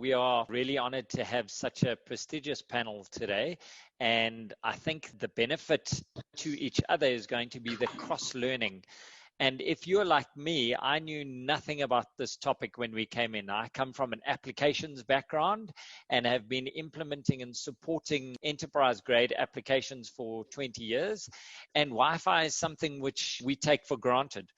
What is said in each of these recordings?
We are really honored to have such a prestigious panel today. And I think the benefit to each other is going to be the cross-learning. And if you're like me, I knew nothing about this topic when we came in. I come from an applications background and have been implementing and supporting enterprise-grade applications for 20 years. And Wi-Fi is something which we take for granted.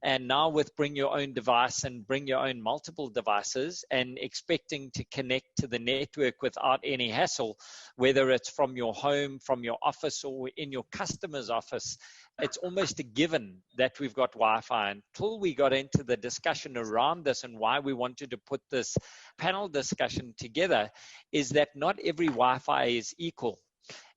And now with bring your own device and bring your own multiple devices and expecting to connect to the network without any hassle, whether it's from your home, from your office, or in your customer's office, it's almost a given that we've got Wi-Fi. Until we got into the discussion around this and why we wanted to put this panel discussion together is that not every Wi-Fi is equal.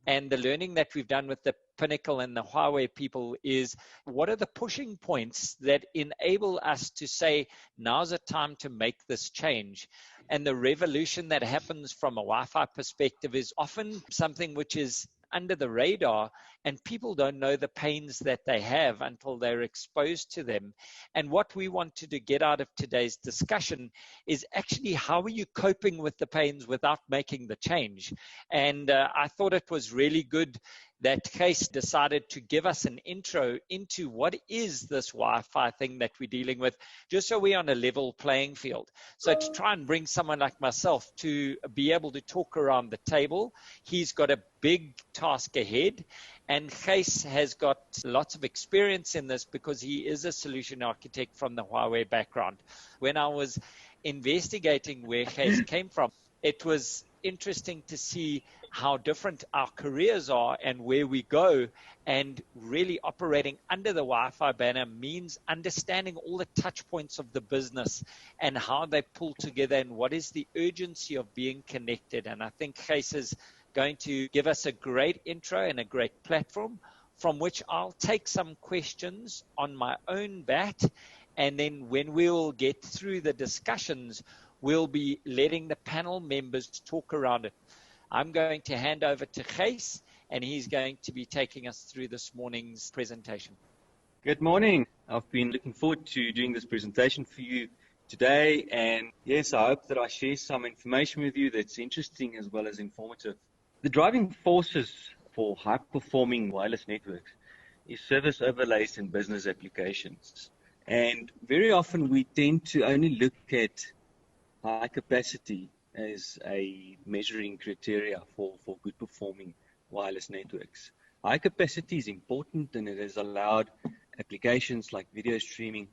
And the learning that we've done with the Pinnacle and the Huawei people is what are the pushing points that enable us to say, now's the time to make this change. And the revolution that happens from a Wi-Fi perspective is often something which is under the radar, and people don't know the pains that they have until they're exposed to them. And what we wanted to get out of today's discussion is actually how are you coping with the pains without making the change? And I thought it was really good that Case decided to give us an intro into what is this Wi-Fi thing that we're dealing with, just so we're on a level playing field. So to try and bring someone like myself to be able to talk around the table, he's got a big task ahead. And Case has got lots of experience in this because he is a solution architect from the Huawei background. When I was investigating where Case came from, it was interesting to see how different our careers are and where we go, and really operating under the Wi-Fi banner means understanding all the touch points of the business and how they pull together and what is the urgency of being connected. And I think Case is going to give us a great intro and a great platform from which I'll take some questions on my own bat. And then when we'll get through the discussions, we'll be letting the panel members talk around it. I'm going to hand over to Case, and he's going to be taking us through this morning's presentation. Good morning. I've been looking forward to doing this presentation for you today. And yes, I hope that I share some information with you that's interesting as well as informative. The driving forces for high-performing wireless networks is service overlays and business applications. And very often we tend to only look at high capacity as a measuring criteria for good performing wireless networks. High capacity is important and it has allowed applications like video streaming,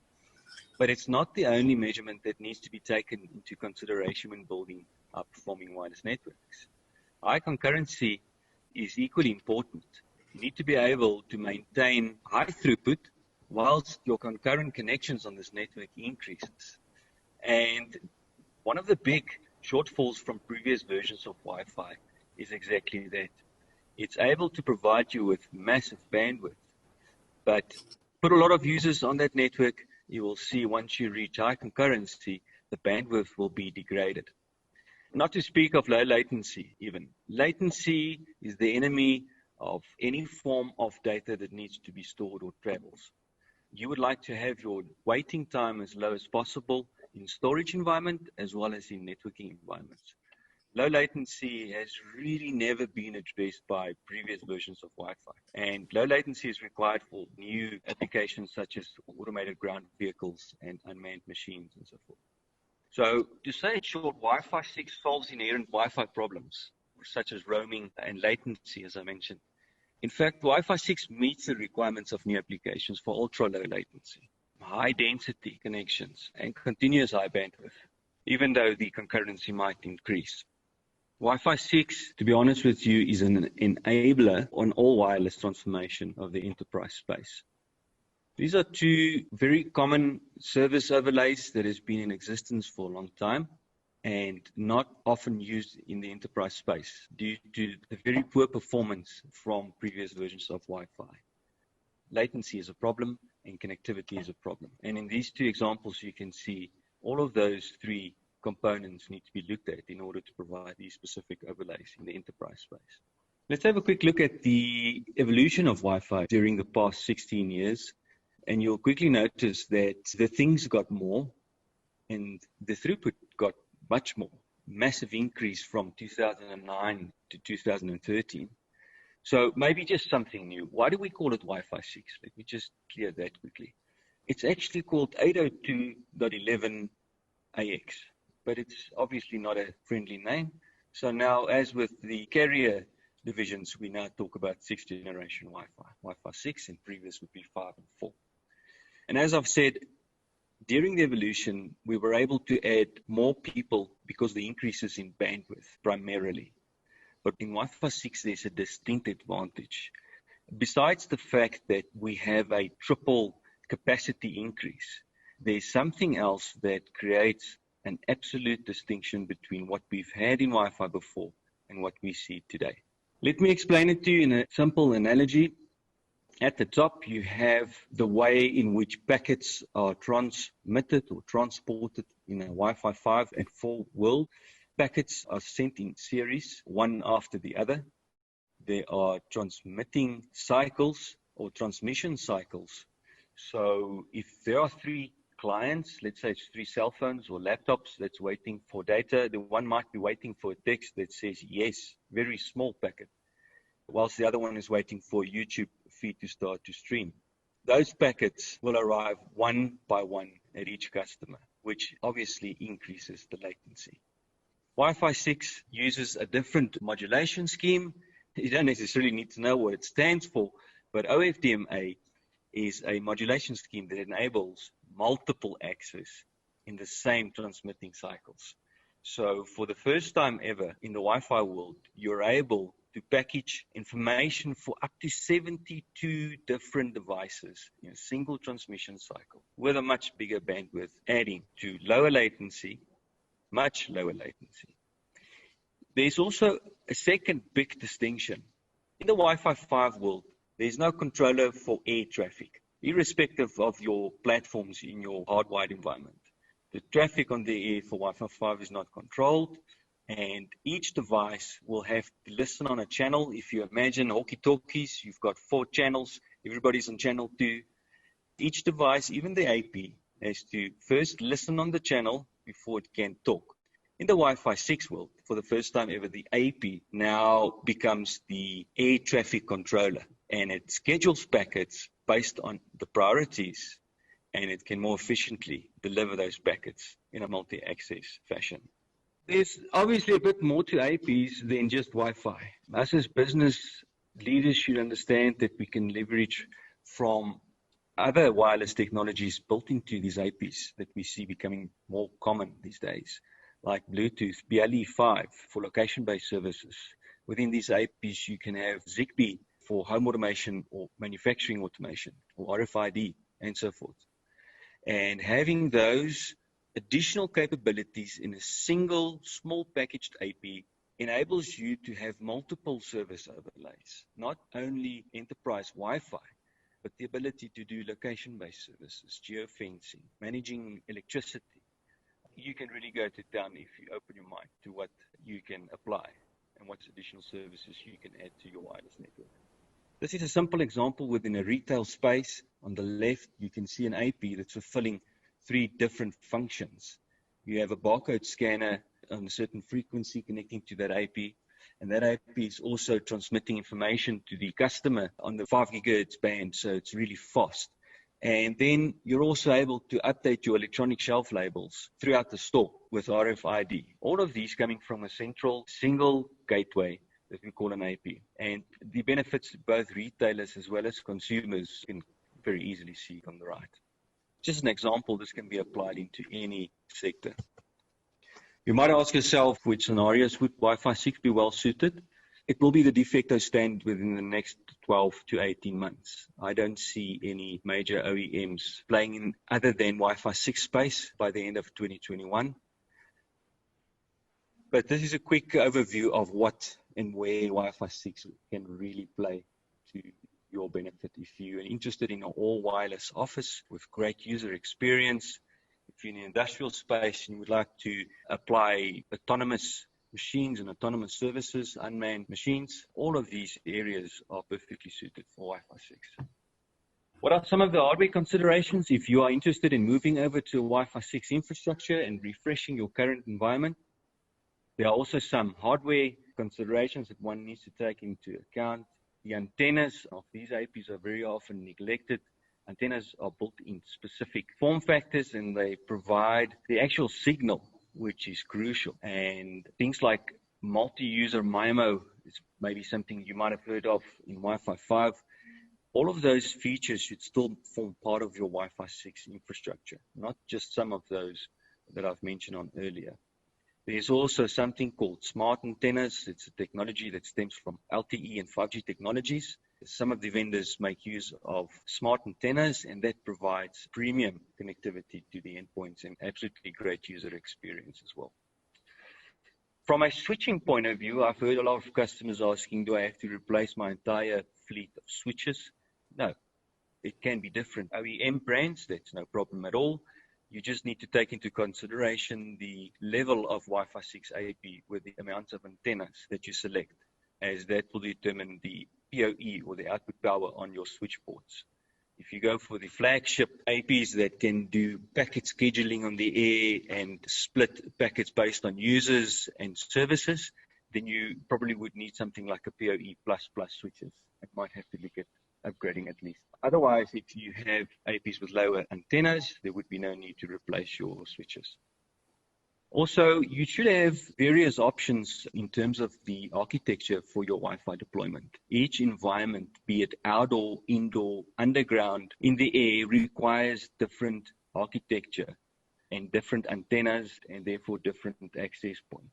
but it's not the only measurement that needs to be taken into consideration when building high performing wireless networks. High concurrency is equally important. You need to be able to maintain high throughput whilst your concurrent connections on this network increases. And one of the big shortfalls from previous versions of Wi-Fi is exactly that. It's able to provide you with massive bandwidth, but put a lot of users on that network, you will see once you reach high concurrency, the bandwidth will be degraded. Not to speak of low latency even. Latency is the enemy of any form of data that needs to be stored or travels. You would like to have your waiting time as low as possible in storage environment as well as in networking environments. Low latency has really never been addressed by previous versions of Wi-Fi. And low latency is required for new applications such as automated ground vehicles and unmanned machines and so forth. So to say it short, Wi-Fi 6 solves inherent Wi-Fi problems such as roaming and latency, as I mentioned. In fact, Wi-Fi 6 meets the requirements of new applications for ultra-low latency, high-density connections, and continuous high bandwidth, even though the concurrency might increase. Wi-Fi 6, to be honest with you, is an enabler on all wireless transformation of the enterprise space. These are two very common service overlays that has been in existence for a long time and not often used in the enterprise space due to the very poor performance from previous versions of Wi-Fi. Latency is a problem and connectivity is a problem. And in these two examples, you can see all of those three components need to be looked at in order to provide these specific overlays in the enterprise space. Let's have a quick look at the evolution of Wi-Fi during the past 16 years. And you'll quickly notice that the things got more and the throughput got much more. massive increase from 2009 to 2013. So maybe just something new. Why do we call it Wi-Fi 6? Let me just clear that quickly. It's actually called 802.11ax, but it's obviously not a friendly name. So now, as with the carrier divisions, we now talk about 6th generation Wi-Fi, Wi-Fi 6, and previous would be 5 and 4. And as I've said, during the evolution, we were able to add more people because of the increases in bandwidth primarily. But in Wi-Fi 6, there's a distinct advantage. Besides the fact that we have a triple capacity increase, there's something else that creates an absolute distinction between what we've had in Wi-Fi before and what we see today. Let me explain it to you in a simple analogy. At the top, you have the way in which packets are transmitted or transported in a Wi-Fi 5 and 4 world. Packets are sent in series, one after the other. There are transmitting cycles or transmission cycles. So if there are 3 clients, let's say it's 3 cell phones or laptops that's waiting for data, the one might be waiting for a text that says yes, very small packet, whilst the other one is waiting for a YouTube feed to start to stream. Those packets will arrive one by one at each customer, which obviously increases the latency. Wi-Fi 6 uses a different modulation scheme. You don't necessarily need to know what it stands for, but OFDMA is a modulation scheme that enables multiple access in the same transmitting cycles. So for the first time ever in the Wi-Fi world, you're able to package information for up to 72 different devices in a single transmission cycle with a much bigger bandwidth, adding to lower latency, much lower latency. There's also a second big distinction. In the Wi-Fi 5 world, there's no controller for air traffic, irrespective of your platforms in your hardwired environment. The traffic on the air for Wi-Fi 5 is not controlled, and each device will have to listen on a channel. If you imagine walkie-talkies, you've got 4 channels, everybody's on channel 2. Each device, even the AP, has to first listen on the channel before it can talk. In the Wi-Fi 6 world, for the first time ever, the AP now becomes the air traffic controller, and it schedules packets based on the priorities, and it can more efficiently deliver those packets in a multi-access fashion. There's obviously a bit more to APs than just Wi-Fi. Us as business leaders should understand that we can leverage from other wireless technologies built into these APs that we see becoming more common these days, like Bluetooth, BLE5 for location-based services. Within these APs, you can have Zigbee for home automation or manufacturing automation, or RFID, and so forth. And having those additional capabilities in a single small packaged AP enables you to have multiple service overlays, not only enterprise Wi-Fi, but the ability to do location-based services, geofencing, managing electricity. You can really go to town if you open your mind to what you can apply and what additional services you can add to your wireless network. This is a simple example within a retail space. On the left, you can see an AP that's fulfilling 3 different functions. You have a barcode scanner on a certain frequency connecting to that AP, and that AP is also transmitting information to the customer on the 5 gigahertz band, so it's really fast. And then you're also able to update your electronic shelf labels throughout the store with RFID. All of these coming from a central single gateway that we call an AP. And the benefits to both retailers as well as consumers you can very easily see on the right. Just an example, this can be applied into any sector. You might ask yourself, which scenarios would Wi-Fi 6 be well suited? It will be the de facto standard within the next 12 to 18 months. I don't see any major OEMs playing in other than Wi-Fi 6 space by the end of 2021. But this is a quick overview of what and where Wi-Fi 6 can really play to your benefit. If you're interested in an all-wireless office with great user experience, if you're in the industrial space and you would like to apply autonomous machines and autonomous services, unmanned machines, all of these areas are perfectly suited for Wi-Fi 6. What are some of the hardware considerations if you are interested in moving over to a Wi-Fi 6 infrastructure and refreshing your current environment? There are also some hardware considerations that one needs to take into account. The antennas of these APs are very often neglected. Antennas are built in specific form factors and they provide the actual signal, which is crucial. And things like multi-user MIMO is maybe something you might have heard of in Wi-Fi 5. All of those features should still form part of your Wi-Fi 6 infrastructure, not just some of those that I've mentioned on earlier. There's also something called smart antennas. It's a technology that stems from LTE and 5G technologies. Some of the vendors make use of smart antennas, and that provides premium connectivity to the endpoints and absolutely great user experience as well. From a switching point of view, I've heard a lot of customers asking, do I have to replace my entire fleet of switches? No, it can be different OEM brands. That's no problem at all. You just need to take into consideration the level of Wi-Fi 6 AP with the amount of antennas that you select, as that will determine the PoE or the output power on your switch ports. If you go for the flagship APs that can do packet scheduling on the air and split packets based on users and services, then you probably would need something like a PoE++ switches and might have to look at upgrading at least. Otherwise, if you have APs with lower antennas, there would be no need to replace your switches. Also, you should have various options in terms of the architecture for your Wi-Fi deployment. Each environment, be it outdoor, indoor, underground, in the air, requires different architecture and different antennas and therefore different access points.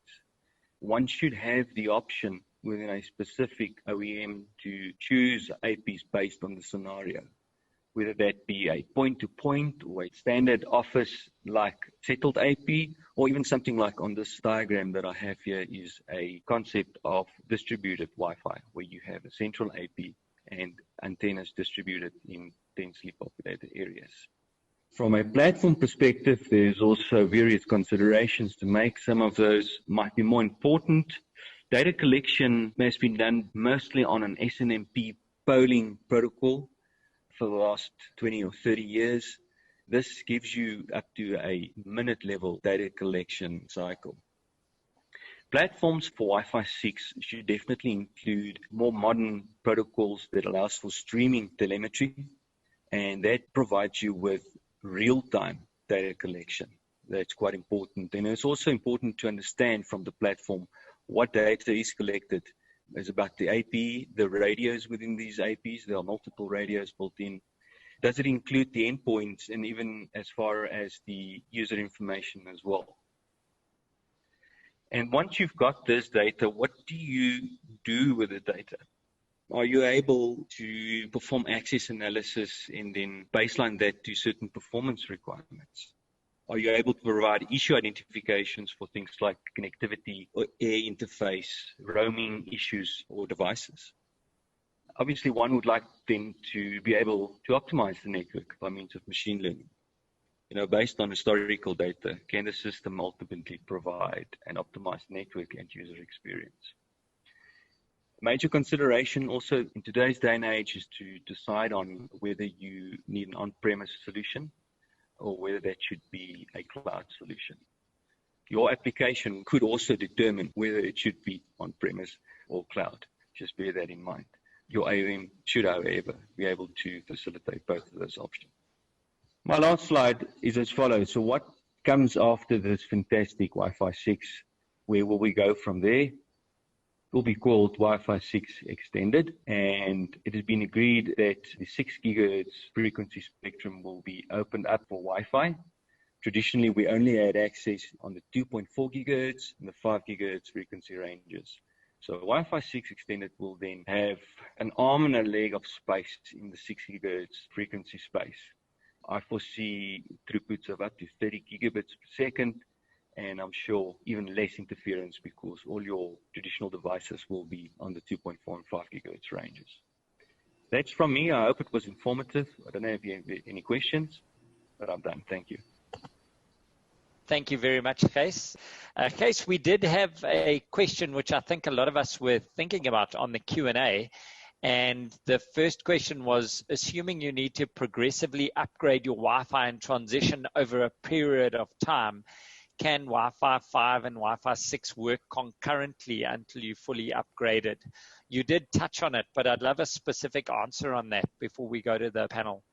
One should have the option within a specific OEM to choose APs based on the scenario, whether that be a point-to-point or a standard office-like settled AP, or even something like on this diagram that I have here is a concept of distributed Wi-Fi, where you have a central AP and antennas distributed in densely populated areas. From a platform perspective, there's also various considerations to make. Some of those might be more important. Data collection has been done mostly on an SNMP polling protocol for the last 20 or 30 years. This gives you up to a minute level data collection cycle. Platforms for Wi-Fi 6 should definitely include more modern protocols that allows for streaming telemetry, and that provides you with real-time data collection. That's quite important. And it's also important to understand from the platform what data is collected. It's about the AP, the radios within these APs. There are multiple radios built in. Does it include the endpoints and even as far as the user information as well? And once you've got this data, what do you do with the data? Are you able to perform access analysis and then baseline that to certain performance requirements? Are you able to provide issue identifications for things like connectivity or air interface, roaming issues or devices? Obviously, one would like then to be able to optimize the network by means of machine learning. Based on historical data, can the system ultimately provide an optimized network and user experience? Major consideration also in today's day and age is to decide on whether you need an on-premise solution or whether that should be a cloud solution. Your application could also determine whether it should be on-premise or cloud. Just bear that in mind. Your AOM should, however, be able to facilitate both of those options. My last slide is as follows. So what comes after this fantastic Wi-Fi 6? Where will we go from there? It will be called Wi-Fi 6 Extended, and it has been agreed that the 6 gigahertz frequency spectrum will be opened up for Wi-Fi. Traditionally, we only had access on the 2.4 gigahertz and the 5 gigahertz frequency ranges. So Wi-Fi 6 Extended will then have an arm and a leg of space in the 6 gigahertz frequency space. I foresee throughputs of up to 30 gigabits per second, and I'm sure even less interference because all your traditional devices will be on the 2.4 and 5 gigahertz ranges. That's from me. I hope it was informative. I don't know if you have any questions, but I'm done. Thank you. Thank you very much, Kees. Kees, we did have a question which I think a lot of us were thinking about on the Q&A. And the first question was, assuming you need to progressively upgrade your Wi-Fi and transition over a period of time, can Wi-Fi 5 and Wi-Fi 6 work concurrently until you fully upgraded? You did touch on it, but I'd love a specific answer on that before we go to the panel.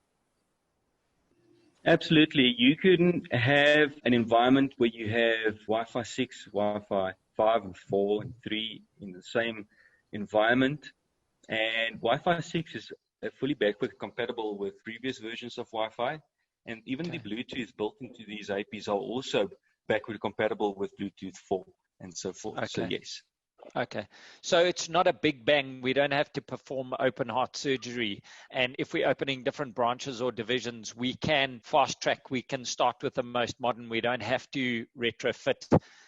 Absolutely. You can have an environment where you have Wi-Fi 6, Wi-Fi 5 and 4 and 3 in the same environment. And Wi-Fi 6 is fully backward compatible with previous versions of Wi-Fi. And even the Bluetooth built into these APs are also backward compatible with Bluetooth 4 and so forth. Okay. So yes. Okay. So it's not a big bang. We don't have to perform open heart surgery. And if we're opening different branches or divisions, we can fast track. We can start with the most modern. We don't have to retrofit,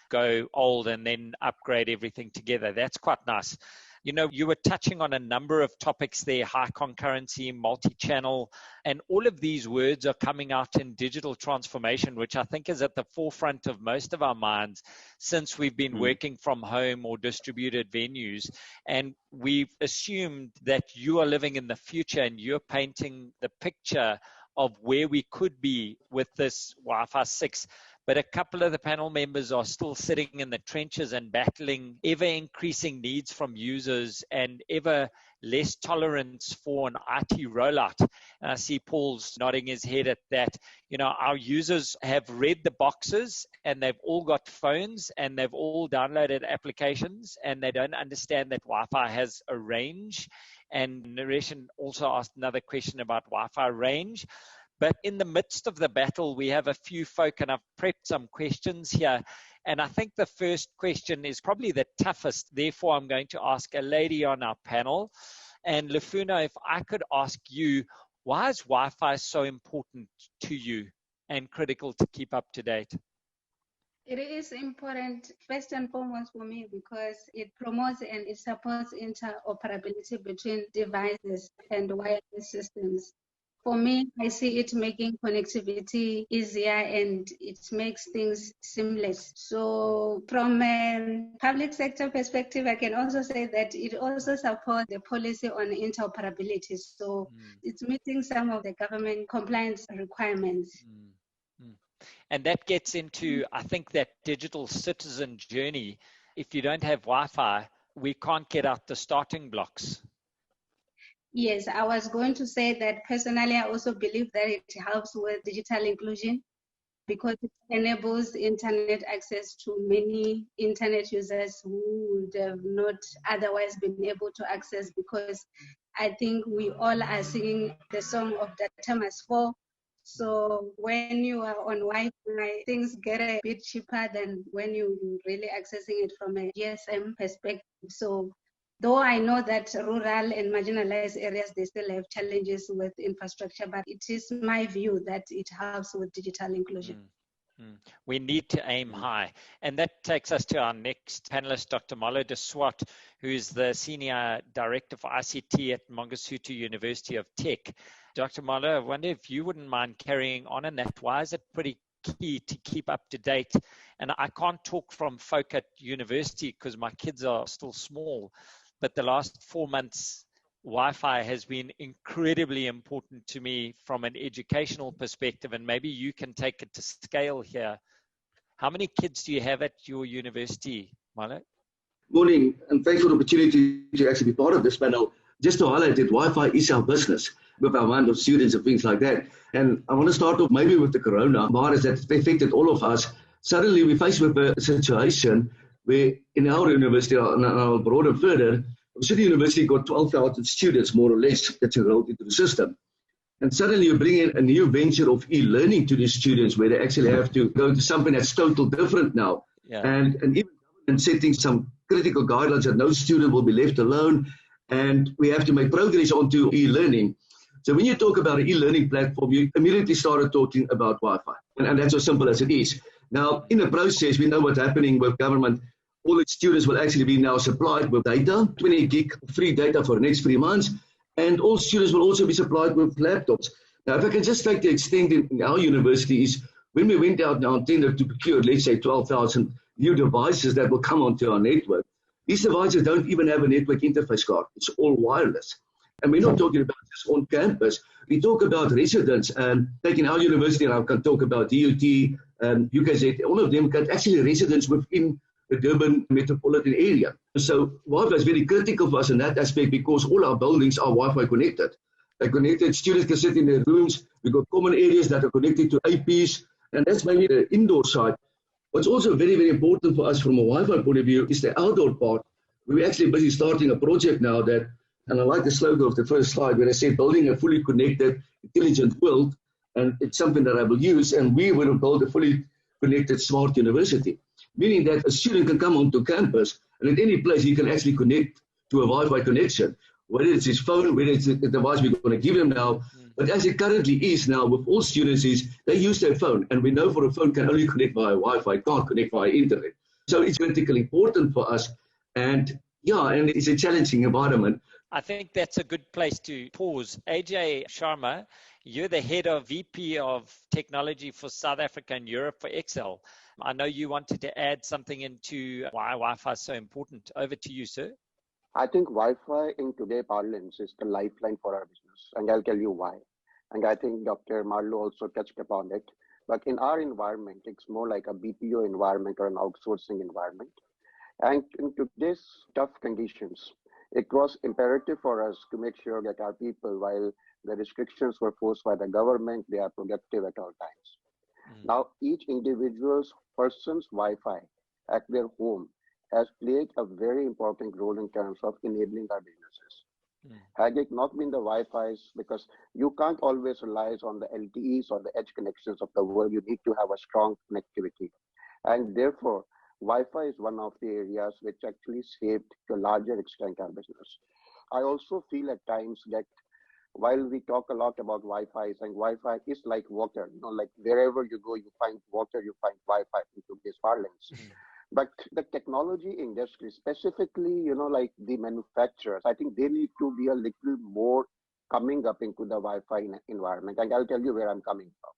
go old, and then upgrade everything together. That's quite nice. You know, you were touching on a number of topics there, high concurrency, multi-channel, and all of these words are coming out in digital transformation, which I think is at the forefront of most of our minds since we've been working from home or distributed venues. And we've assumed that you are living in the future and you're painting the picture of where we could be with this Wi-Fi 6. But a couple of the panel members are still sitting in the trenches and battling ever increasing needs from users and ever less tolerance for an IT rollout. And I see Paul's nodding his head at that. You know, our users have read the boxes and they've all got phones and they've all downloaded applications and they don't understand that Wi-Fi has a range. And Naresh also asked another question about Wi-Fi range. But in the midst of the battle, we have a few folk, and I've prepped some questions here. And I think the first question is probably the toughest. Therefore, I'm going to ask a lady on our panel. And Lufuna, if I could ask you, why is Wi-Fi so important to you and critical to keep up to date? It is important, first and foremost for me, because it promotes and it supports interoperability between devices and wireless systems. For me, I see it making connectivity easier and it makes things seamless. So from a public sector perspective, I can also say that it also supports the policy on interoperability. So it's meeting some of the government compliance requirements. And that gets into, I think, that digital citizen journey. If you don't have Wi-Fi, we can't get out the starting blocks. Yes, I was going to say that personally, I also believe that it helps with digital inclusion because it enables internet access to many internet users who would have not otherwise been able to access, because I think we all are singing the song of the Thomas 4. So when you are on Wi-Fi, things get a bit cheaper than when you're really accessing it from a GSM perspective. So though I know that rural and marginalized areas, they still have challenges with infrastructure, but it is my view that it helps with digital inclusion. We need to aim high. And that takes us to our next panelist, Dr. Malo de Swart, who is the Senior Director for ICT at Mangosuthu University of Tech. Dr. Malo, I wonder if you wouldn't mind carrying on in that. Why is it pretty key to keep up to date? And I can't talk from folk at university because my kids are still small, but the last 4 months, Wi-Fi has been incredibly important to me from an educational perspective, and maybe you can take it to scale here. How many kids do you have at your university, Malo? Morning, and thanks for the opportunity to actually be part of this panel. Just to highlight that Wi-Fi is our business with our amount of students and things like that. And I want to start off maybe with the coronavirus that affected all of us. Suddenly we're faced with a situation where in our university, and I'll broaden further, City University got 12,000 students, more or less, that's enrolled into the system. And suddenly you bring in a new venture of e-learning to these students where they actually have to go into something that's totally different now. Yeah. And even government setting some critical guidelines that no student will be left alone. And we have to make progress onto e-learning. So when you talk about an e-learning platform, you immediately started talking about Wi-Fi. And that's as simple as it is. Now, in the process, we know what's happening with government. All the students will actually be now supplied with data, 20 gig free data for the next 3 months. And all students will also be supplied with laptops. Now, if I can just take the extent in our university is when we went out now and tended to procure, let's say, 12,000 new devices that will come onto our network. These devices don't even have a network interface card. It's all wireless. And we're not talking about just on campus. We talk about residents and taking our university, and I can talk about DUT, UKZ, all of them got actually residents within the Durban metropolitan area. So Wi-Fi is very critical for us in that aspect because all our buildings are Wi-Fi connected. They're connected, students can sit in their rooms, we've got common areas that are connected to APs, and that's maybe the indoor side. What's also very, very important for us from a Wi-Fi point of view is the outdoor part. We're actually busy starting a project now that, and I like the slogan of the first slide where I say building a fully connected, intelligent world, and it's something that I will use, and we will build a fully connected smart university, meaning that a student can come onto campus and at any place he can actually connect to a Wi-Fi connection, whether it's his phone, whether it's the device we're going to give him now. But as it currently is now with all students is they use their phone, and we know for a phone can only connect via Wi-Fi, can't connect via internet. So it's critically important for us, and yeah, and it's a challenging environment. I think that's a good place to pause. AJ Sharma, you're the head of VP of Technology for South Africa and Europe for Excel. I know you wanted to add something into why Wi-Fi is so important. Over to you, sir. I think Wi-Fi in today's parlance is the lifeline for our business, and I'll tell you why. And I think Dr. Marlowe also touched upon it. But in our environment, it's more like a BPO environment or an outsourcing environment. And in today's tough conditions, it was imperative for us to make sure that our people, while the restrictions were forced by the government, they are productive at all times. Now, each individual's person's Wi-Fi at their home has played a very important role in terms of enabling our businesses. Had it not been the Wi-Fi's, because you can't always rely on the LTEs or the edge connections of the world, you need to have a strong connectivity. And therefore, Wi-Fi is one of the areas which actually saved to a larger extent our business. I also feel at times that while we talk a lot about Wi-Fi, and Wi-Fi is like water, like wherever you go, you find water, you find Wi-Fi in today's parlance. But the technology industry, specifically, like the manufacturers, I think they need to be a little more coming up into the Wi-Fi environment. And I'll tell you where I'm coming from.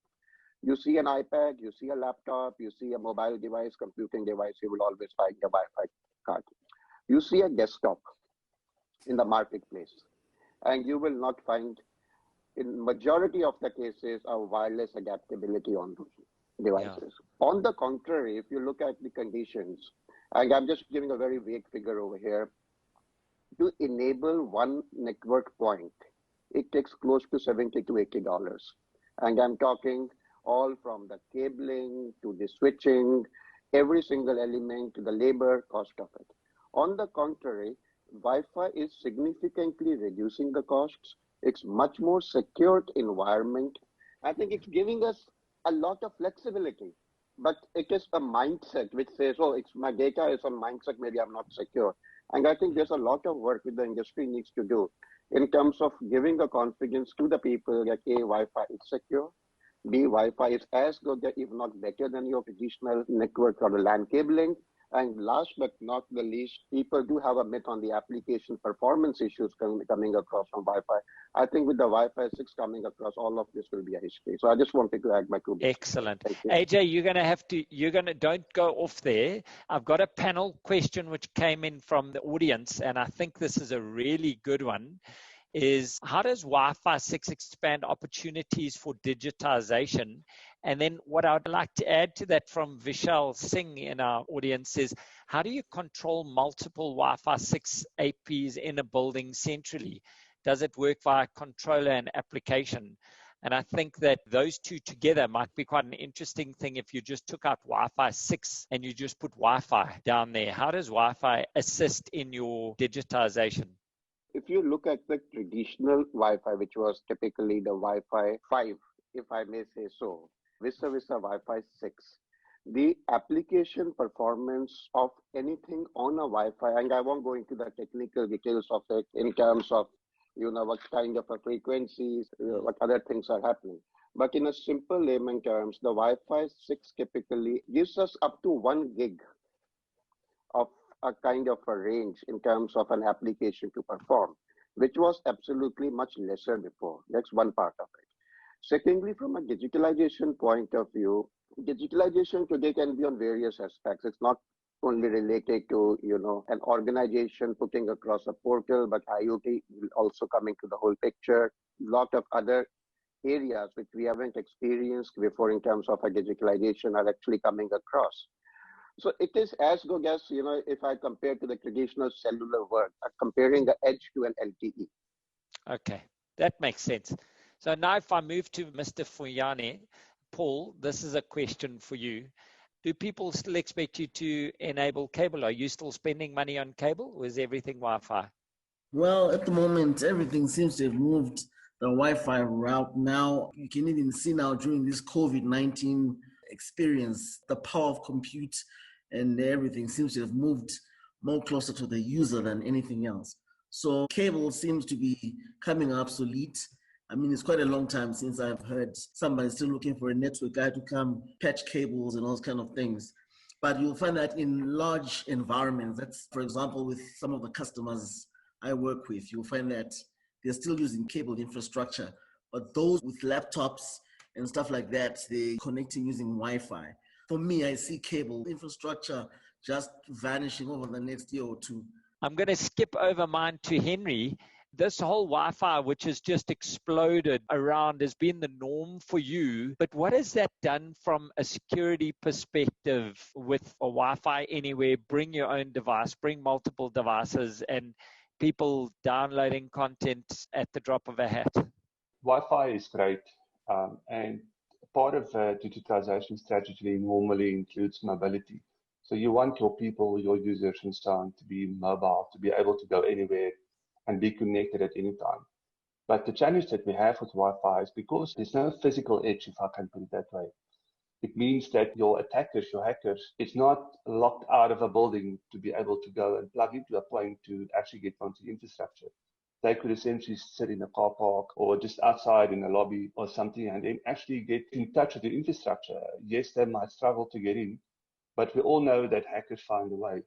You see an iPad, you see a laptop, you see a mobile device, computing device, you will always find a Wi-Fi card. You see a desktop in the marketplace, and you will not find, in majority of the cases, a wireless adaptability on those devices. Yeah. On the contrary, if you look at the conditions, and I'm just giving a very vague figure over here, to enable one network point, it takes close to $70 to $80. And I'm talking all from the cabling to the switching, every single element to the labor cost of it. On the contrary, Wi-Fi is significantly reducing the costs. It's much more secured environment. I think it's giving us a lot of flexibility, but it is a mindset which says, oh, it's my data is a mindset, maybe I'm not secure. And I think there's a lot of work that the industry needs to do in terms of giving the confidence to the people that A, Wi-Fi is secure, B, Wi-Fi is as good, if not better than your traditional network or the LAN cabling. And last but not the least, people do have a myth on the application performance issues coming across from Wi-Fi. I think with the Wi-Fi 6 coming across, all of this will be a history. So I just wanted to add my 2 bits. Excellent. AJ, don't go off there. I've got a panel question which came in from the audience, and I think this is a really good one. Is how does Wi-Fi 6 expand opportunities for digitization? And then what I would like to add to that from Vishal Singh in our audience is, how do you control multiple Wi-Fi 6 APs in a building centrally? Does it work via controller and application? And I think that those two together might be quite an interesting thing if you just took out Wi-Fi 6 and you just put Wi-Fi down there. How does Wi-Fi assist in your digitization? If you look at the traditional Wi-Fi, which was typically the Wi-Fi 5, if I may say so, vis a Wi-Fi 6, the application performance of anything on a Wi-Fi, and I won't go into the technical details of it in terms of, what kind of a frequencies, what other things are happening. But in a simple layman terms, the Wi-Fi 6 typically gives us up to 1 gig of a kind of a range in terms of an application to perform, which was absolutely much lesser before. That's one part of it. Secondly, from a digitalization point of view, digitalization today can be on various aspects. It's not only related to, an organization putting across a portal, but IoT will also come into the whole picture. A lot of other areas which we haven't experienced before in terms of a digitalization are actually coming across. So it is as good as, if I compare to the traditional cellular world, comparing the edge to an LTE. Okay, that makes sense. So now if I move to Mr. Fuyane, Paul, this is a question for you. Do people still expect you to enable cable? Are you still spending money on cable, or is everything Wi-Fi? Well, at the moment, everything seems to have moved the Wi-Fi route now. You can even see now during this COVID-19 experience, the power of compute and everything seems to have moved more closer to the user than anything else. So cable seems to be coming obsolete. I mean, it's quite a long time since I've heard somebody still looking for a network guy to come patch cables and all those kind of things. But you'll find that in large environments, that's, for example, with some of the customers I work with, you'll find that they're still using cable infrastructure. But those with laptops and stuff like that, they're connecting using Wi-Fi. For me, I see cable infrastructure just vanishing over the next year or two. I'm going to skip over mine to Henry. This whole Wi-Fi, which has just exploded around, has been the norm for you. But what has that done from a security perspective with a Wi-Fi anywhere? Bring your own device, bring multiple devices, and people downloading content at the drop of a hat. Wi-Fi is great, and part of digitization strategy normally includes mobility. So you want your people, your users and so on to be mobile, to be able to go anywhere and be connected at any time. But the challenge that we have with Wi-Fi is because there's no physical edge, if I can put it that way. It means that your attackers, your hackers, it's not locked out of a building to be able to go and plug into a point to actually get onto the infrastructure. They could essentially sit in a car park or just outside in a lobby or something and then actually get in touch with the infrastructure. Yes, they might struggle to get in, but we all know that hackers find a way.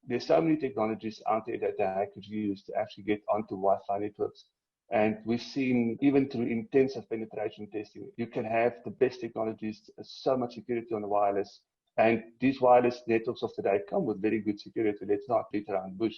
There's so many technologies out there that the hackers use to actually get onto Wi-Fi networks. And we've seen, even through intensive penetration testing, you can have the best technologies, so much security on the wireless. And these wireless networks of today come with very good security. Let's not beat around the bush.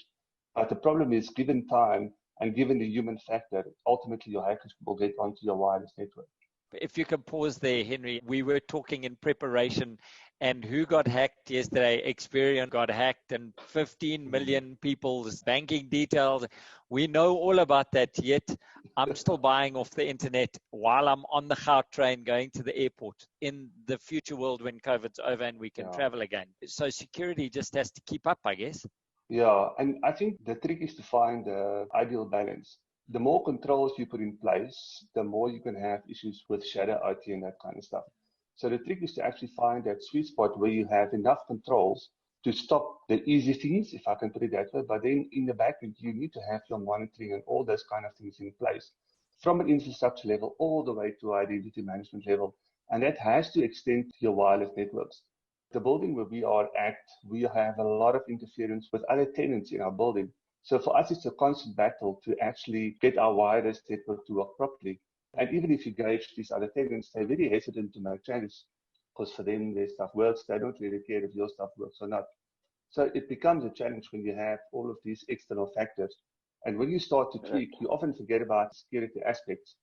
But the problem is, given time and given the human factor, ultimately your hackers will get onto your wireless network. If you can pause there, Henry, we were talking in preparation, and who got hacked yesterday? Experian got hacked, and 15 million people's banking details. We know all about that, yet I'm still buying off the internet while I'm on the Gout train going to the airport in the future world when COVID's over and we can travel again. So security just has to keep up, I guess. Yeah, and I think the trick is to find the ideal balance. The more controls you put in place, the more you can have issues with shadow IT and that kind of stuff. So the trick is to actually find that sweet spot where you have enough controls to stop the easy things, if I can put it that way. But then in the back end, you need to have your monitoring and all those kind of things in place from an infrastructure level all the way to identity management level. And that has to extend to your wireless networks. The building where we are at, we have a lot of interference with other tenants in our building. So for us, it's a constant battle to actually get our wireless network to work properly. And even if you gauge these other tenants, they're very hesitant to make changes because for them, their stuff works. They don't really care if your stuff works or not. So it becomes a challenge when you have all of these external factors. And when you start to tweak, you often forget about security aspects.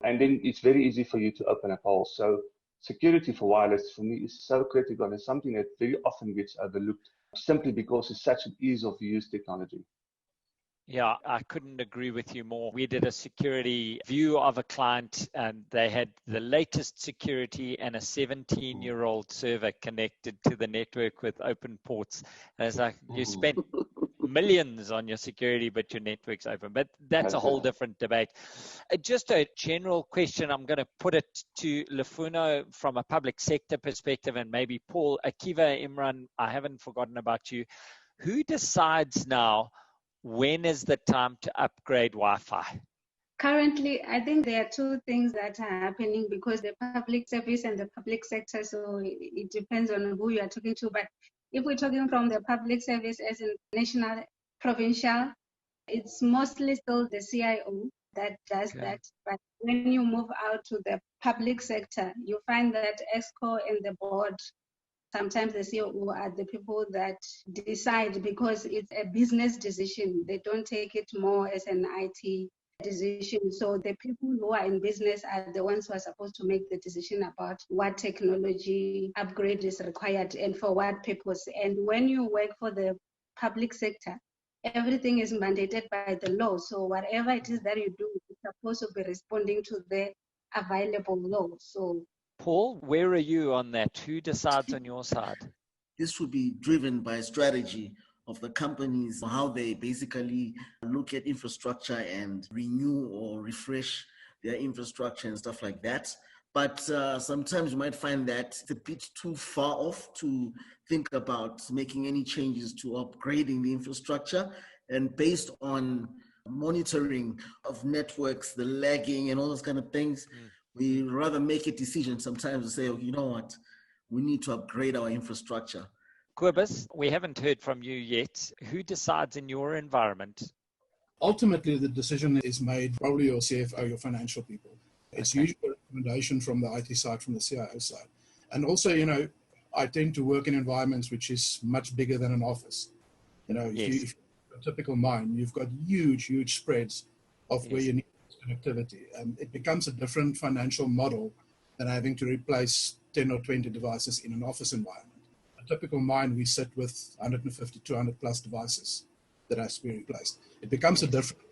And then it's very easy for you to open up holes. So security for wireless, for me, is so critical and it's something that very often gets overlooked simply because it's such an ease of use technology. Yeah, I couldn't agree with you more. We did a security view of a client and they had the latest security and a 17-year-old server connected to the network with open ports. And it's like, you spent millions on your security, but your network's open. But that's a whole different debate. Just a general question, I'm going to put it to Lefuno from a public sector perspective and maybe Paul, Akiva, Imran, I haven't forgotten about you. Who decides now when is the time to upgrade Wi-Fi? Currently, I think there are two things that are happening because the public service and the public sector, so it depends on who you are talking to. But if we're talking from the public service as in national, provincial, it's mostly still the CIO that does that. But when you move out to the public sector, you find that EXCO and the board, sometimes the COO are the people that decide because it's a business decision. They don't take it more as an IT decision. So the people who are in business are the ones who are supposed to make the decision about what technology upgrade is required and for what purpose. And when you work for the public sector, everything is mandated by the law. So whatever it is that you do, you're supposed to be responding to the available law. So, Paul, where are you on that? Who decides on your side? This would be driven by strategy of the companies, how they basically look at infrastructure and renew or refresh their infrastructure and stuff like that. But sometimes you might find that it's a bit too far off to think about making any changes to upgrading the infrastructure. And based on monitoring of networks, the lagging and all those kind of things, we rather make a decision sometimes to say, oh, you know what, we need to upgrade our infrastructure. Kobus, we haven't heard from you yet. Who decides in your environment? Ultimately, the decision is made probably your CFO, your financial people. It's usually a recommendation from the IT side, from the CIO side. And also, I tend to work in environments which is much bigger than an office. If you're a typical mine, you've got huge spreads of where you need connectivity. And it becomes a different financial model than having to replace 10 or 20 devices in an office environment. A typical mine, we sit with 150, 200 plus devices that has to be replaced. It becomes a different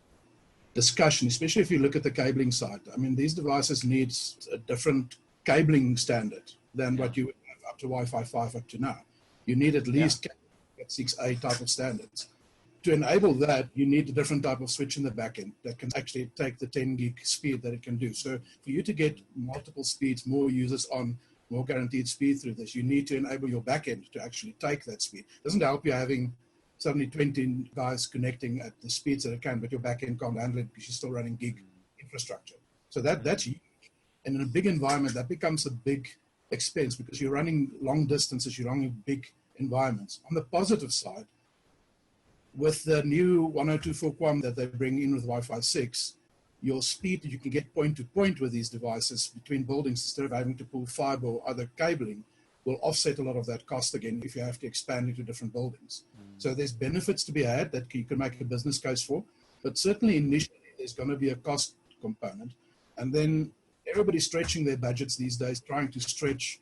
discussion, especially if you look at the cabling side. I mean, these devices need a different cabling standard than what you would have up to Wi-Fi 5 up to now. You need at least 6A type of standards. To enable that, you need a different type of switch in the back end that can actually take the 10 gig speed that it can do. So for you to get multiple speeds, more users on, more guaranteed speed through this, you need to enable your back end to actually take that speed. It doesn't help you having suddenly 20 guys connecting at the speeds that it can, but your back end can't handle it because you're still running gig infrastructure. So that's huge. And in a big environment, that becomes a big expense because you're running long distances, you're running big environments. On the positive side, with the new 102.4 QAM that they bring in with Wi-Fi 6, your speed that you can get point to point with these devices between buildings instead of having to pull fiber or other cabling will offset a lot of that cost again if you have to expand into different buildings. So there's benefits to be had that you can make a business case for, but certainly initially there's going to be a cost component. And then everybody's stretching their budgets these days, trying to stretch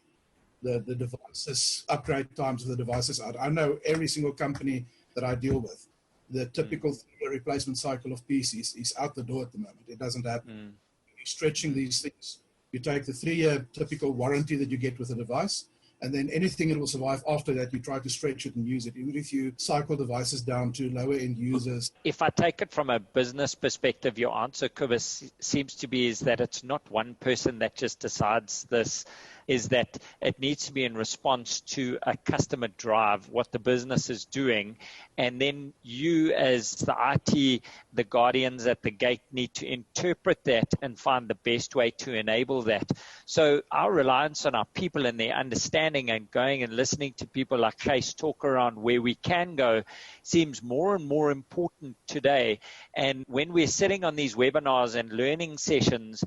the devices, upgrade times of the devices out. I know every single company that I deal with, the typical replacement cycle of PCs is out the door at the moment. It doesn't happen. You're stretching these things. You take the 3-year typical warranty that you get with a device, and then anything it will survive after that, you try to stretch it and use it, even if you cycle devices down to lower end users. If I take it from a business perspective, your answer, Kobus, seems to be is that it's not one person that just decides this, is that it needs to be in response to a customer drive, what the business is doing. And then you as the IT, the guardians at the gate, need to interpret that and find the best way to enable that. So our reliance on our people and their understanding and going and listening to people like Chase talk around where we can go seems more and more important today. And when we're sitting on these webinars and learning sessions,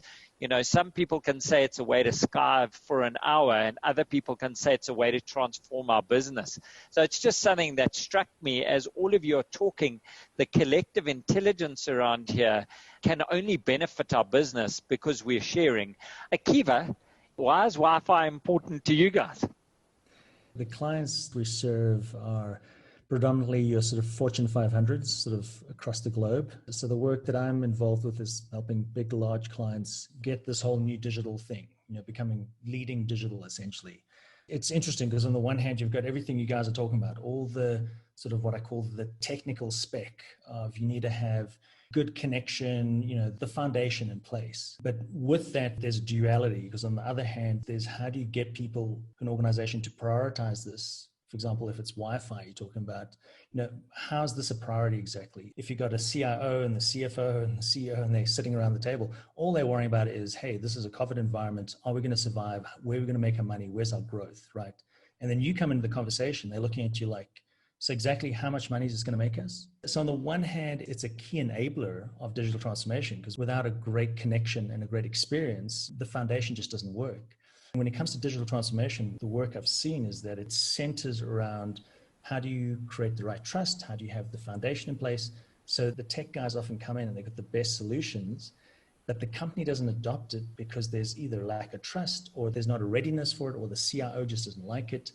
some people can say it's a way to Skype for an hour, and other people can say it's a way to transform our business. So it's just something that struck me as all of you are talking. The collective intelligence around here can only benefit our business because we're sharing. Akiva, why is Wi-Fi important to you guys? The clients we serve are predominantly your sort of Fortune 500s sort of across the globe. So the work that I'm involved with is helping big, large clients get this whole new digital thing, becoming leading digital essentially. It's interesting because on the one hand, you've got everything you guys are talking about, all the sort of what I call the technical spec of you need to have good connection, the foundation in place. But with that, there's duality because on the other hand, there's how do you get people, an organization to prioritize this? For example, if it's Wi-Fi, you're talking about, how's this a priority exactly? If you've got a CIO and the CFO and the CEO and they're sitting around the table, all they're worrying about is, hey, this is a COVID environment. Are we going to survive? Where are we going to make our money? Where's our growth, right? And then you come into the conversation, they're looking at you like, so exactly how much money is this going to make us? So on the one hand, it's a key enabler of digital transformation because without a great connection and a great experience, the foundation just doesn't work. When it comes to digital transformation, the work I've seen is that it centers around how do you create the right trust? How do you have the foundation in place? So the tech guys often come in and they've got the best solutions, but the company doesn't adopt it because there's either lack of trust or there's not a readiness for it, or the CIO just doesn't like it.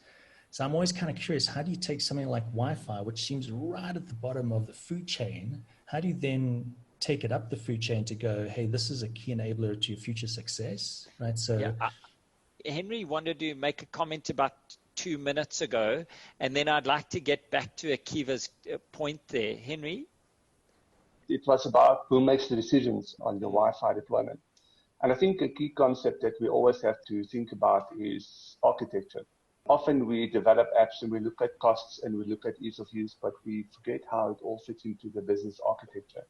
So I'm always kind of curious, how do you take something like Wi-Fi, which seems right at the bottom of the food chain, how do you then take it up the food chain to go, hey, this is a key enabler to future success, right? So yeah, Henry wanted to make a comment about 2 minutes ago, and then I'd like to get back to Akiva's point there. Henry? It was about who makes the decisions on the Wi-Fi deployment. And I think a key concept that we always have to think about is architecture. Often we develop apps and we look at costs and we look at ease of use, but we forget how it all fits into the business architecture,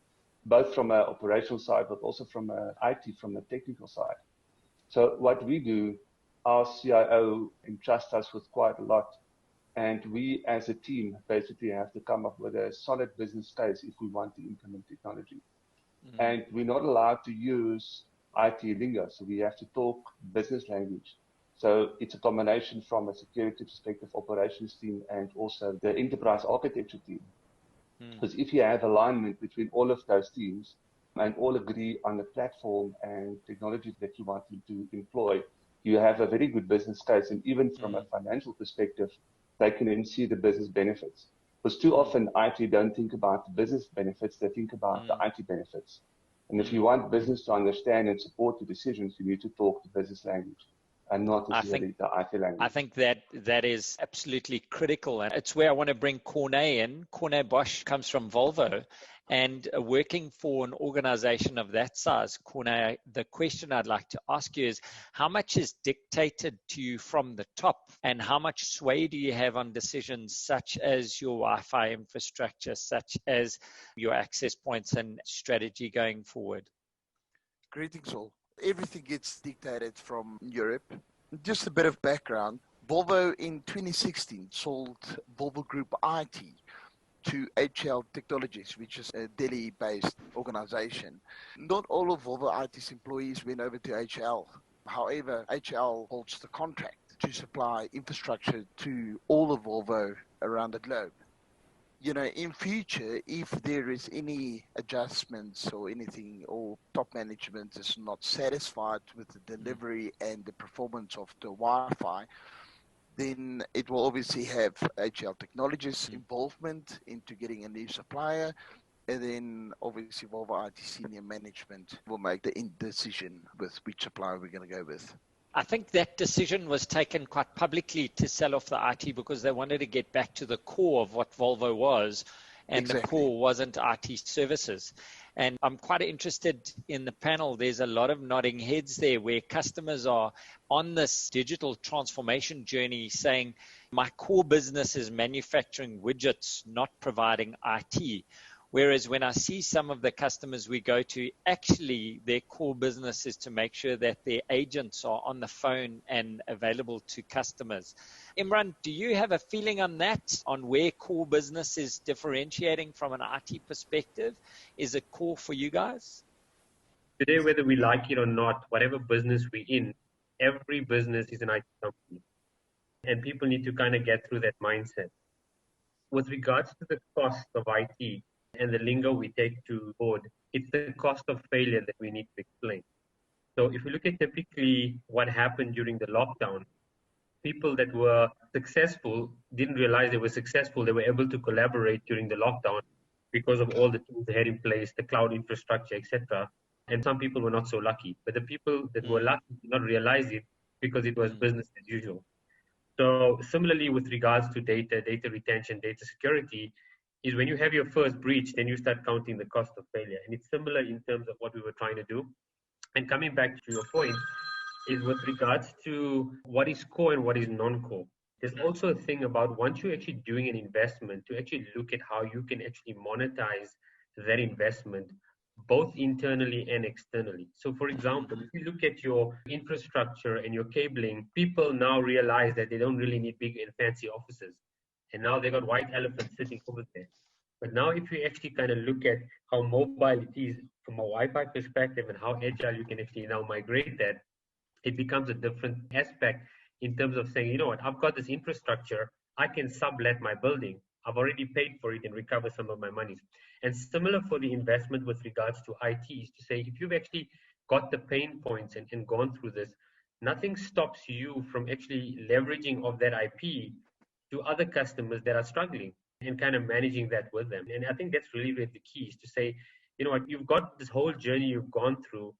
both from an operational side, but also from an IT, from the technical side. So what we do, our CIO entrusts us with quite a lot. And we as a team basically have to come up with a solid business case if we want to implement technology. Mm-hmm. And we're not allowed to use IT lingo, so we have to talk business language. So it's a combination from a security perspective, operations team, and also the enterprise architecture team. Because if you have alignment between all of those teams and all agree on the platform and technology that you want to employ, you have a very good business case. And even from a financial perspective, they can then see the business benefits. Because too often IT don't think about the business benefits, they think about the IT benefits. And if you want business to understand and support the decisions, you need to talk the business language and not necessarily the IT language. I think that is absolutely critical. And it's where I want to bring Corné in. Corné Bosch comes from Volvo, and working for an organization of that size. Corné, the question I'd like to ask you is, how much is dictated to you from the top, and how much sway do you have on decisions such as your Wi-Fi infrastructure, such as your access points and strategy going forward? Greetings all. Everything gets dictated from Europe. Just a bit of background. Volvo in 2016 sold Volvo Group IT to HL Technologies, which is a Delhi-based organization. Not all of Volvo IT's employees went over to HL. However, HL holds the contract to supply infrastructure to all of Volvo around the globe. You know, in future, if there is any adjustments or anything, or top management is not satisfied with the delivery and the performance of the Wi-Fi, then it will obviously have HL Technologies involvement into getting a new supplier, and then obviously Volvo IT senior management will make the decision with which supplier we're going to go with. I think that decision was taken quite publicly to sell off the IT because they wanted to get back to the core of what Volvo was, and the core wasn't IT services. And I'm quite interested in the panel. There's a lot of nodding heads there where customers are on this digital transformation journey saying, my core business is manufacturing widgets, not providing IT. Whereas when I see some of the customers we go to, actually their core business is to make sure that their agents are on the phone and available to customers. Imran, do you have a feeling on that, on where core business is differentiating from an IT perspective? Is it core for you guys? Today, whether we like it or not, whatever business we're in, every business is an IT company. And people need to kind of get through that mindset. With regards to the cost of IT, and the lingo we take to board, it's the cost of failure that we need to explain. So if we look at typically what happened during the lockdown, people that were successful didn't realize they were successful. They were able to collaborate during the lockdown because of all the tools they had in place, the cloud infrastructure, etc. And some people were not so lucky. But the people that were lucky did not realize it because it was business as usual. So similarly with regards to data retention, data security, is when you have your first breach, then you start counting the cost of failure. And it's similar in terms of what we were trying to do. And coming back to your point, is with regards to what is core and what is non-core. There's also a thing about once you're actually doing an investment, to actually look at how you can actually monetize that investment, both internally and externally. So for example, if you look at your infrastructure and your cabling, people now realize that they don't really need big and fancy offices. And now they got white elephants sitting over there. But now if you actually kind of look at how mobile it is from a Wi-Fi perspective and how agile you can actually now migrate that, it becomes a different aspect in terms of saying, you know what, I've got this infrastructure, I can sublet my building. I've already paid for it and recover some of my monies. And similar for the investment with regards to IT is to say, if you've actually got the pain points and gone through this, nothing stops you from actually leveraging of that IP to other customers that are struggling and kind of managing that with them. And I think that's really, really the key is to say, you know what, you've got this whole journey you've gone through.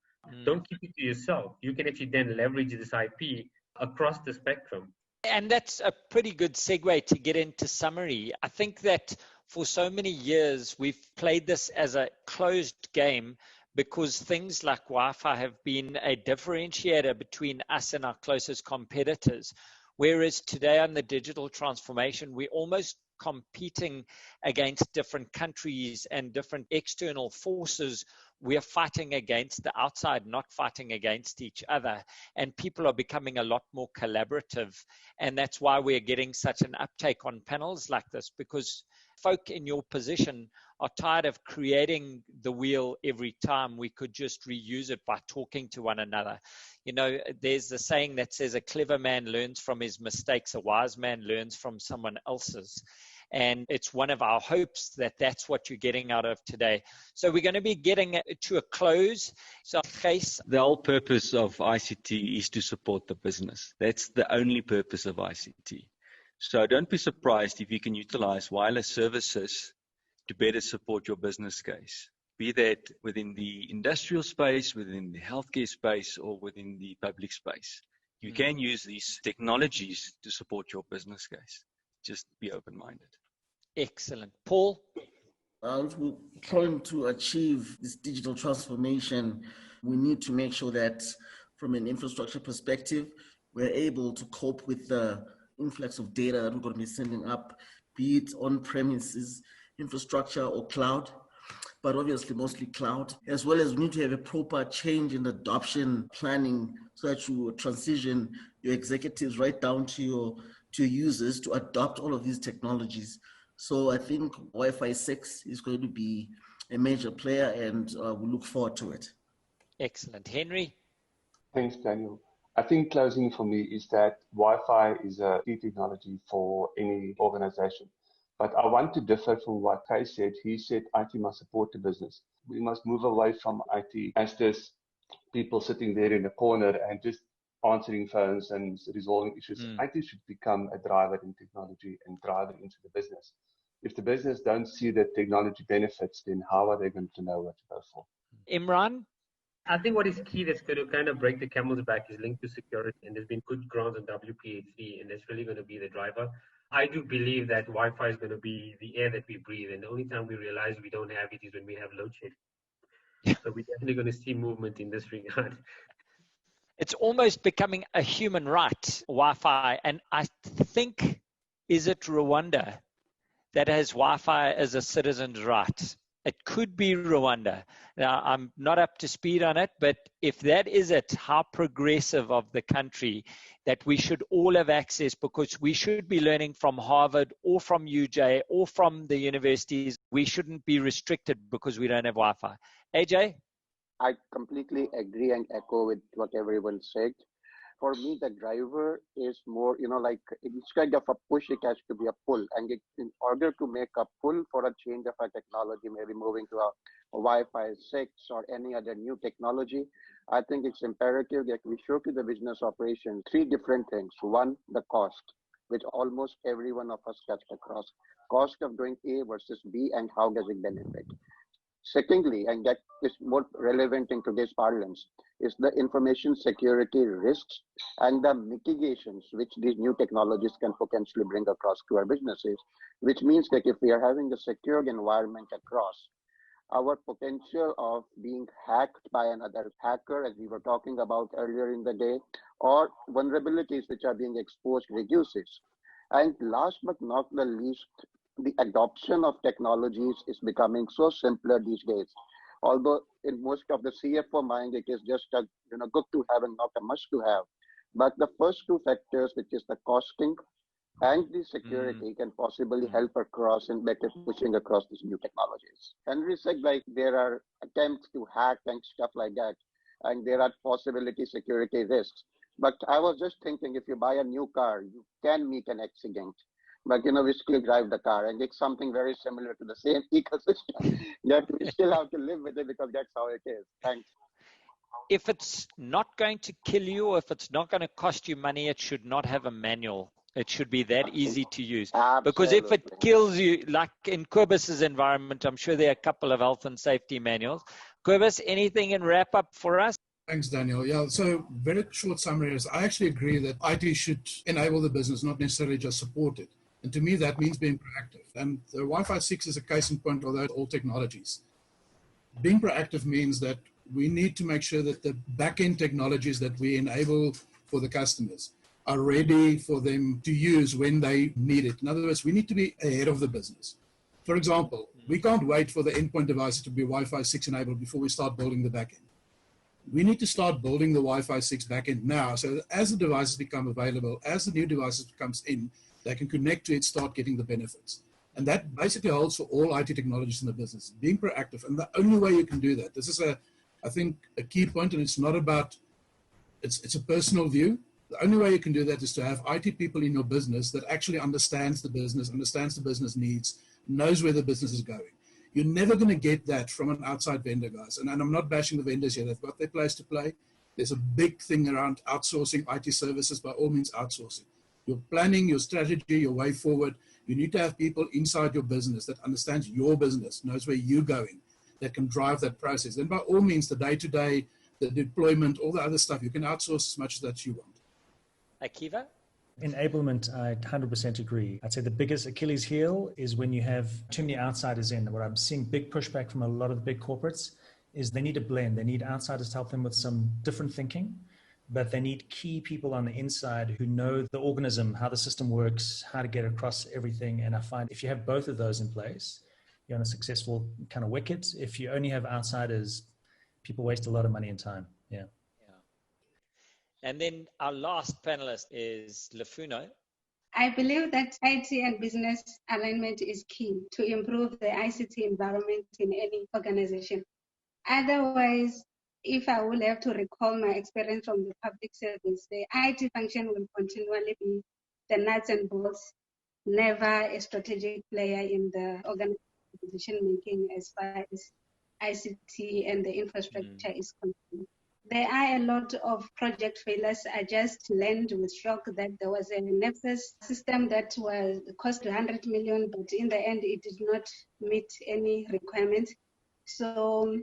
Don't keep it to yourself. You can actually then leverage this IP across the spectrum. And that's a pretty good segue to get into summary. I think that for so many years, we've played this as a closed game because things like Wi-Fi have been a differentiator between us and our closest competitors. Whereas today on the digital transformation, we're almost competing against different countries and different external forces. We're fighting against the outside, not fighting against each other. And people are becoming a lot more collaborative. And that's why we're getting such an uptake on panels like this, because folk in your position are tired of creating the wheel every time. We could just reuse it by talking to one another. You know, there's the saying that says a clever man learns from his mistakes, a wise man learns from someone else's. And it's one of our hopes that that's what you're getting out of today. So we're going to be getting to a close. So, Gijs, the whole purpose of ICT is to support the business. That's the only purpose of ICT. So don't be surprised if you can utilize wireless services to better support your business case, be that within the industrial space, within the healthcare space, or within the public space. You can use these technologies to support your business case. Just be open-minded. Excellent. Paul? We're trying to achieve this digital transformation. We need to make sure that from an infrastructure perspective, we're able to cope with the influx of data that we're going to be sending up, be it on-premises infrastructure or cloud, but obviously mostly cloud, as well as we need to have a proper change in adoption planning so that you transition your executives right down to your users to adopt all of these technologies. So I think Wi-Fi 6 is going to be a major player, and we look forward to it. Excellent. Henry? Thanks, Daniel. I think closing for me is that Wi-Fi is a key technology for any organization. But I want to differ from what Kai said. He said IT must support the business. We must move away from IT as just people sitting there in a corner and just answering phones and resolving issues. IT should become a driver in technology and driver into the business. If the business don't see the technology benefits, then how are they going to know what to go for? Imran? I think what is key that's going to kind of break the camel's back is linked to security. And there's been good grounds on WPA3, and that's really going to be the driver. I do believe that Wi-Fi is going to be the air that we breathe. And the only time we realize we don't have it is when we have load shedding. So we're definitely going to see movement in this regard. It's almost becoming a human right, Wi-Fi. And I think, is it Rwanda that has Wi-Fi as a citizen's right? It could be Rwanda. Now, I'm not up to speed on it, but if that is it, how progressive of the country that we should all have access, because we should be learning from Harvard or from UJ or from the universities. We shouldn't be restricted because we don't have Wi-Fi. AJ? I completely agree and echo with what everyone said. For me, the driver is more, like instead of a push, it has to be a pull. And in order to make a pull for a change of a technology, maybe moving to a Wi-Fi 6 or any other new technology, I think it's imperative that we show to the business operations three different things. One, the cost, which almost every one of us cuts across. Cost of doing A versus B and how does it benefit? Secondly, and that is more relevant in today's parlance, is the information security risks and the mitigations which these new technologies can potentially bring across to our businesses, which means that if we are having a secured environment across, our potential of being hacked by another hacker, as we were talking about earlier in the day, or vulnerabilities which are being exposed reduces. And last but not the least, the adoption of technologies is becoming so simpler these days. Although in most of the CFO mind, it is just a good to have and not a must to have. But the first two factors, which is the costing and the security, can possibly help across in better pushing across these new technologies. Henry said there are attempts to hack and stuff like that, and there are possibility security risks. But I was just thinking, if you buy a new car, you can meet an accident. but we still drive the car, and it's something very similar to the same ecosystem that we still have to live with it because that's how it is. Thanks. If it's not going to kill you, or if it's not going to cost you money, it should not have a manual. It should be that easy to use. Absolutely. Because if it kills you, like in Quibus's environment, I'm sure there are a couple of health and safety manuals. Quibus, anything in wrap up for us? Thanks, Daniel. Yeah, so very short summary is I actually agree that IT should enable the business, not necessarily just support it. And to me, that means being proactive. And the Wi-Fi 6 is a case in point of all technologies. Being proactive means that we need to make sure that the back-end technologies that we enable for the customers are ready for them to use when they need it. In other words, we need to be ahead of the business. For example, we can't wait for the endpoint devices to be Wi-Fi 6 enabled before we start building the back-end. We need to start building the Wi-Fi 6 back-end now, so that as the devices become available, as the new devices comes in, they can connect to it, start getting the benefits. And that basically holds for all IT technologies in the business, being proactive. And the only way you can do that, this is I think a key point, and it's not about, it's a personal view. The only way you can do that is to have IT people in your business that actually understands the business needs, knows where the business is going. You're never going to get that from an outside vendor, guys. And I'm not bashing the vendors here. They've got their place to play. There's a big thing around outsourcing IT services, by all means outsourcing. Your planning, your strategy, your way forward, you need to have people inside your business that understands your business, knows where you're going, that can drive that process. And by all means, the day-to-day, the deployment, all the other stuff, you can outsource as much as that you want. Akiva? Enablement, I 100% agree. I'd say the biggest Achilles heel is when you have too many outsiders in. What I'm seeing big pushback from a lot of the big corporates is they need a blend. They need outsiders to help them with some different thinking, but they need key people on the inside who know the organism, how the system works, how to get across everything. And I find if you have both of those in place, you're on a successful kind of wicket. If you only have outsiders, people waste a lot of money and time. Yeah. And then our last panelist is Lefuno. I believe that IT and business alignment is key to improve the ICT environment in any organization. Otherwise, if I will have to recall my experience from the public service, the IT function will continually be the nuts and bolts, never a strategic player in the organization decision making as far as ICT and the infrastructure is concerned. There are a lot of project failures. I just learned with shock that there was a Nexus system that was cost 100 million, but in the end, it did not meet any requirements. So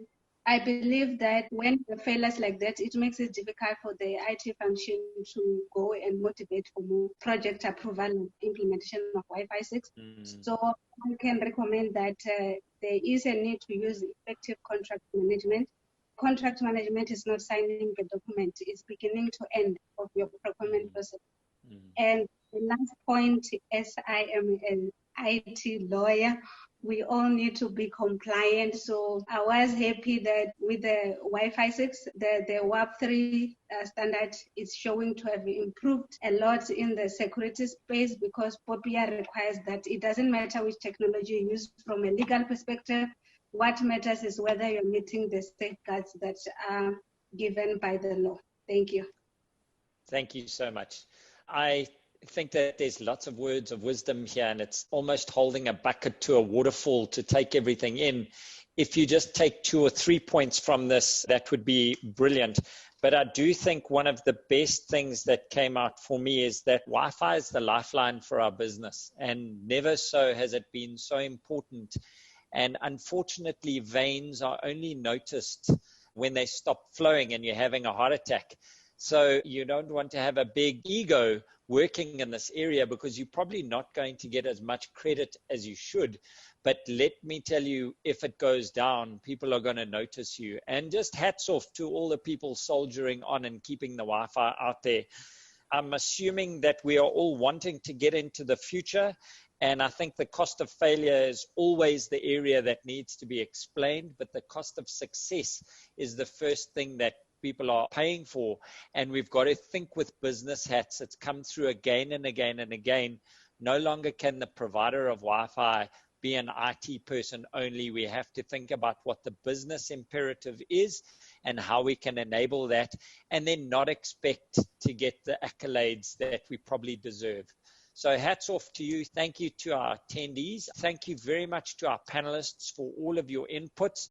I believe that when there are failures like that, it makes it difficult for the IT function to go and motivate for more project approval and implementation of Wi-Fi 6. So I can recommend that there is a need to use effective contract management. Contract management is not signing a document, it's beginning to end of your procurement process. And the last point, as I am an IT lawyer, we all need to be compliant. So I was happy that with the Wi-Fi 6, the WAP3 standard is showing to have improved a lot in the security space, because POPIA requires that it doesn't matter which technology you use from a legal perspective. What matters is whether you're meeting the safeguards that are given by the law. Thank you. Thank you so much. I think that there's lots of words of wisdom here, and it's almost holding a bucket to a waterfall to take everything in. If you just take 2 or 3 points from this, that would be brilliant. But I do think one of the best things that came out for me is that Wi-Fi is the lifeline for our business, and never so has it been so important. And unfortunately, veins are only noticed when they stop flowing and you're having a heart attack. So you don't want to have a big ego working in this area, because you're probably not going to get as much credit as you should. But let me tell you, if it goes down, people are going to notice you. And just hats off to all the people soldiering on and keeping the Wi-Fi out there. I'm assuming that we are all wanting to get into the future. And I think the cost of failure is always the area that needs to be explained, but the cost of success is the first thing that people are paying for. And we've got to think with business hats. It's come through again and again and again. No longer can the provider of Wi-Fi be an IT person only. We have to think about what the business imperative is and how we can enable that, and then not expect to get the accolades that we probably deserve. So hats off to you. Thank you to our attendees. Thank you very much to our panelists for all of your inputs.